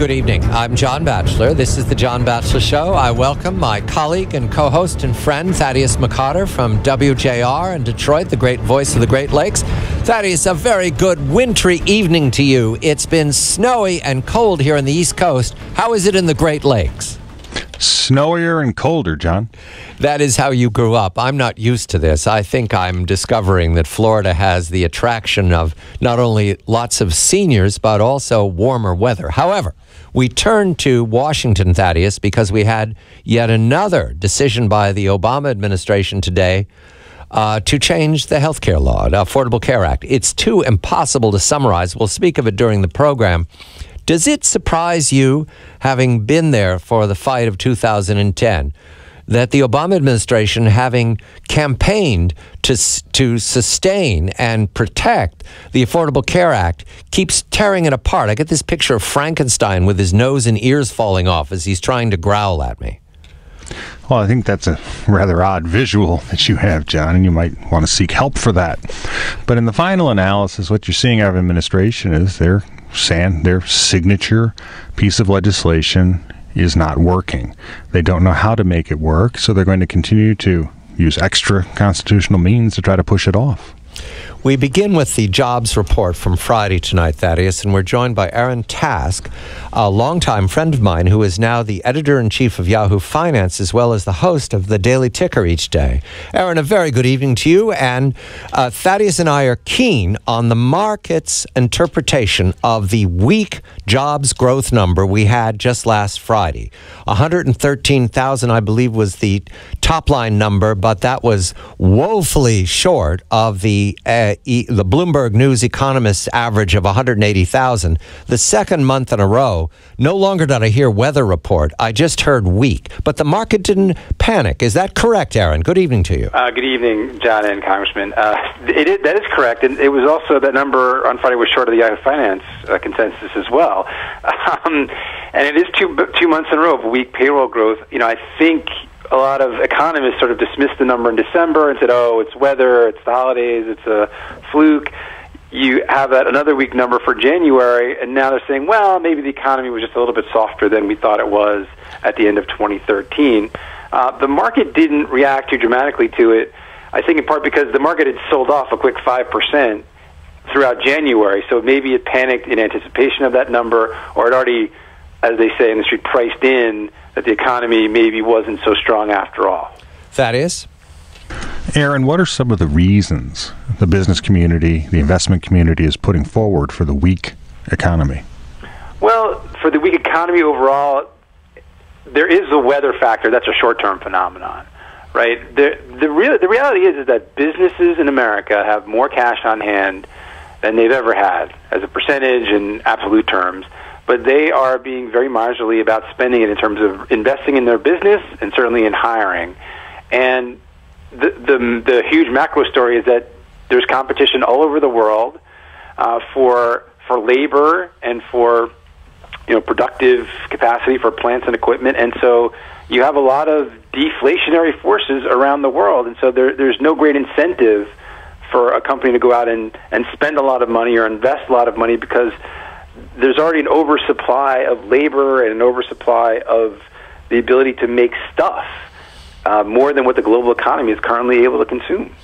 Good evening. I'm John Batchelor. This is the John Batchelor Show. I welcome my colleague and co-host and friend, Thaddeus McCotter from WJR in Detroit, the great voice of the Great Lakes. Thaddeus, a very good wintry evening to you. It's been snowy and cold here on the East Coast. How is it in the Great Lakes? Snowier and colder, John. That is how you grew up. I'm not used to this. I think I'm discovering that Florida has the attraction of not only lots of seniors, but also warmer weather. However, we turn to Washington, Thaddeus, because we had yet another decision by the Obama administration today to change the health care law, the Affordable Care Act. It's too impossible to summarize. We'll speak of it during the program. Does it surprise you, having been there for the fight of 2010, that the Obama administration, having campaigned to sustain and protect the Affordable Care Act, keeps tearing it apart? I get this picture of Frankenstein with his nose and ears falling off as he's trying to growl at me. Well, I think that's a rather odd visual that you have, John, and you might want to seek help for that. But in the final analysis, what you're seeing out of administration is their signature piece of legislation is not working. They don't know how to make it work, so they're going to continue to use extra constitutional means to try to push it off. We begin with the jobs report from Friday tonight, Thaddeus, and we're joined by Aaron Task, a longtime friend of mine who is now the editor-in-chief of Yahoo Finance, as well as the host of the Daily Ticker each day. Aaron, a very good evening to you, and Thaddeus and I are keen on the market's interpretation of the weak jobs growth number we had just last Friday. 113,000, I believe, was the top-line number, but that was woefully short of the Bloomberg News economist's average of 180,000. The second month in a row, no longer did I hear weather report. I just heard weak. But the market didn't panic. Is that correct, Aaron? Good evening to you. Good evening, John and Congressman. That is correct. And it was also, that number on Friday was short of the Yahoo Finance consensus as well. And it is two months in a row of weak payroll growth. You know, I think a lot of economists sort of dismissed the number in December and said, oh, it's weather, it's the holidays, it's a fluke. You have that another weak number for January, and now they're saying, well, maybe the economy was just a little bit softer than we thought it was at the end of 2013. The market didn't react too dramatically to it, I think in part because the market had sold off a quick 5% throughout January, so maybe it panicked in anticipation of that number, or it already, as they say in the street, priced in that the economy maybe wasn't so strong after all. Thaddeus? Aaron, what are some of the reasons the business community, the investment community is putting forward for the weak economy? Well, for the weak economy overall, there is the weather factor. That's a short-term phenomenon, right? The reality is that businesses in America have more cash on hand than they've ever had as a percentage in absolute terms. But they are being very marginally about spending it in terms of investing in their business and certainly in hiring. And the huge macro story is that there's competition all over the world for labor and for productive capacity for plants and equipment. And so you have a lot of deflationary forces around the world. And so there's no great incentive for a company to go out and spend a lot of money or invest a lot of money, because there's already an oversupply of labor and an oversupply of the ability to make stuff, more than what the global economy is currently able to consume.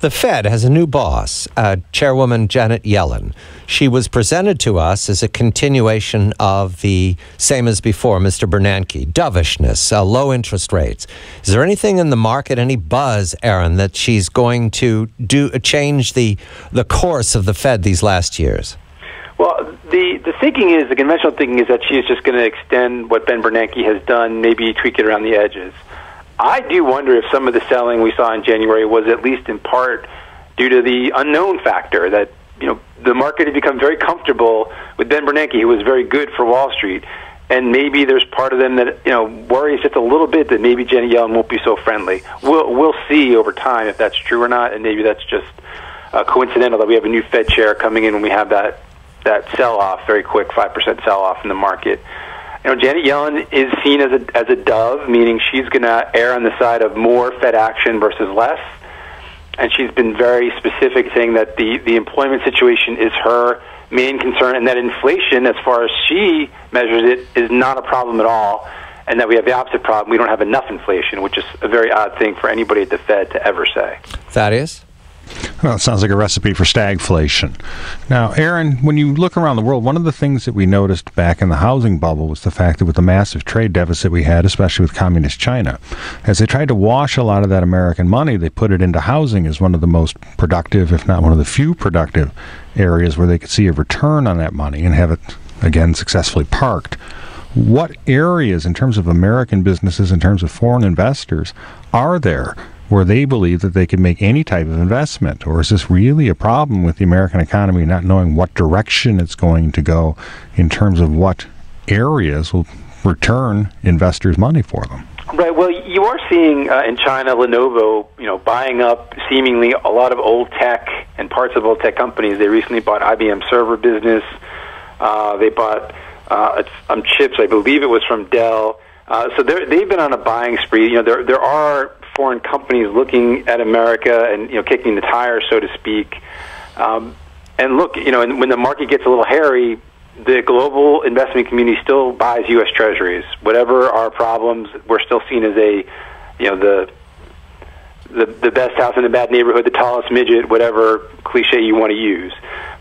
The Fed has a new boss, Chairwoman Janet Yellen. She was presented to us as a continuation of the same as before, Mr. Bernanke, dovishness, low interest rates. Is there anything in the market, any buzz, Aaron, that she's going to change the course of the Fed these last years? Well, the thinking is, the conventional thinking is that she is just going to extend what Ben Bernanke has done, maybe tweak it around the edges. I do wonder if some of the selling we saw in January was at least in part due to the unknown factor that, the market had become very comfortable with Ben Bernanke, who was very good for Wall Street. And maybe there's part of them that, worries just a little bit that maybe Janet Yellen won't be so friendly. We'll see over time if that's true or not, and maybe that's just coincidental that we have a new Fed chair coming in when we have that sell-off, very quick 5% sell-off in the market. Janet Yellen is seen as a dove, meaning she's going to err on the side of more Fed action versus less. and she's been very specific, saying that the employment situation is her main concern, and that inflation, as far as she measures it, is not a problem at all, and that we have the opposite problem. We don't have enough inflation, which is a very odd thing for anybody at the Fed to ever say. Thaddeus? Well, it sounds like a recipe for stagflation. Now, Aaron, when you look around the world, one of the things that we noticed back in the housing bubble was the fact that with the massive trade deficit we had, especially with communist China, as they tried to wash a lot of that American money, they put it into housing as one of the most productive, if not one of the few productive areas where they could see a return on that money and have it, again, successfully parked. What areas, in terms of American businesses, in terms of foreign investors, are there where they believe that they can make any type of investment? Or is this really a problem with the American economy not knowing what direction it's going to go in terms of what areas will return investors' money for them? Right. Well, you are seeing in China, Lenovo, buying up seemingly a lot of old tech and parts of old tech companies. They recently bought IBM server business. They bought chips. I believe it was from Dell. So they've been on a buying spree. There are foreign companies looking at America and kicking the tires, so to speak. And look, and when the market gets a little hairy, the global investment community still buys U.S. Treasuries. Whatever our problems, we're still seen as the best house in a bad neighborhood, the tallest midget, whatever cliche you want to use.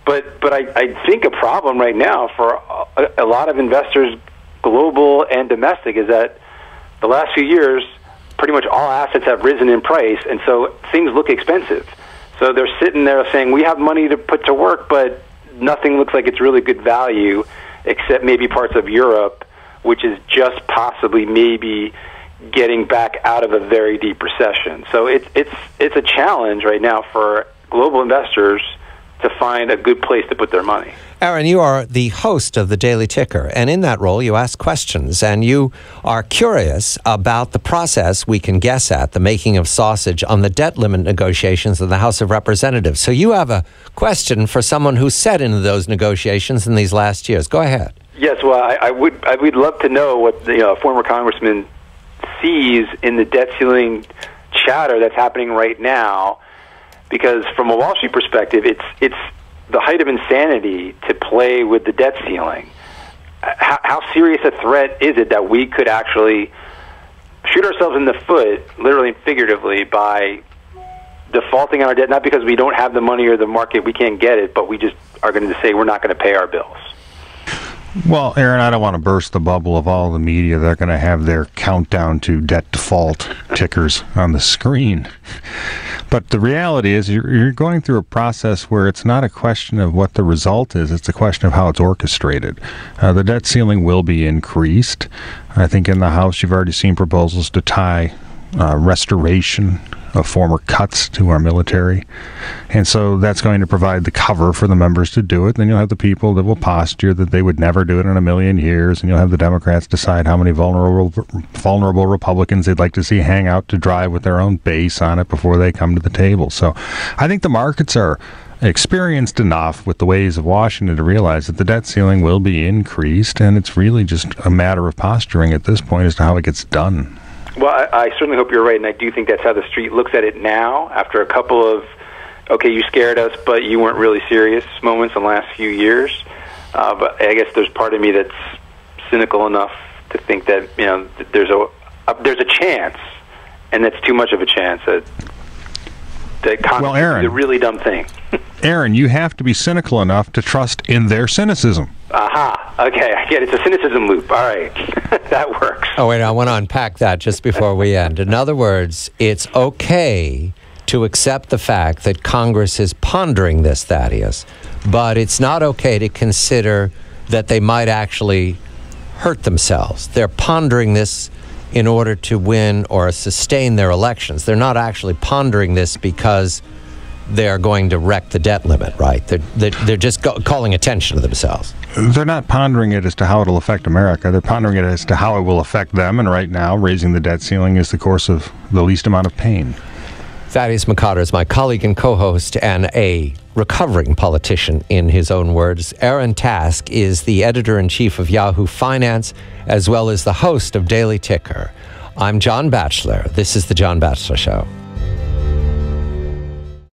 But I think a problem right now for a lot of investors, global and domestic, is that the last few years, pretty much all assets have risen in price, and so things look expensive. So they're sitting there saying, we have money to put to work, but nothing looks like it's really good value, except maybe parts of Europe, which is just possibly maybe getting back out of a very deep recession. So it's a challenge right now for global investors to find a good place to put their money. Aaron, you are the host of the Daily Ticker, and in that role you ask questions, and you are curious about the process we can guess at, the making of sausage on the debt limit negotiations in the House of Representatives. So you have a question for someone who sat in those negotiations in these last years. Go ahead. Yes, well, I would love to know what the former congressman sees in the debt ceiling chatter that's happening right now, because from a Wall Street perspective, it's the height of insanity to play with the debt ceiling. How serious a threat is it that we could actually shoot ourselves in the foot, literally and figuratively, by defaulting on our debt, not because we don't have the money or the market, we can't get it, but we just are going to say we're not going to pay our bills? Well, Aaron, I don't want to burst the bubble of all the media. They're going to have their countdown to debt default tickers on the screen. But the reality is you're going through a process where it's not a question of what the result is. It's a question of how it's orchestrated. The debt ceiling will be increased. I think in the House you've already seen proposals to tie restoration of former cuts to our military. And so that's going to provide the cover for the members to do it. Then you'll have the people that will posture that they would never do it in a million years, and you'll have the Democrats decide how many vulnerable Republicans they'd like to see hang out to dry with their own base on it before they come to the table. So I think the markets are experienced enough with the ways of Washington to realize that the debt ceiling will be increased, and it's really just a matter of posturing at this point as to how it gets done. Well, I certainly hope you're right, and I do think that's how the street looks at it now, after a couple of, okay, you scared us, but you weren't really serious moments in the last few years. But I guess there's part of me that's cynical enough to think that there's a chance, and that's too much of a chance, that Congress is a really dumb thing. Aaron, you have to be cynical enough to trust in their cynicism. Aha. Okay, I get it. It's a cynicism loop. All right. That works. Oh, wait, I want to unpack that just before we end. In other words, it's okay to accept the fact that Congress is pondering this, Thaddeus, but it's not okay to consider that they might actually hurt themselves. They're pondering this in order to win or sustain their elections. They're not actually pondering this because they're going to wreck the debt limit, right? They're just calling attention to themselves. They're not pondering it as to how it'll affect America. They're pondering it as to how it will affect them, and right now, raising the debt ceiling is the course of the least amount of pain. Thaddeus McCotter is my colleague and co-host and a recovering politician in his own words. Aaron Task is the editor-in-chief of Yahoo Finance, as well as the host of Daily Ticker. I'm John Batchelor. This is The John Batchelor Show.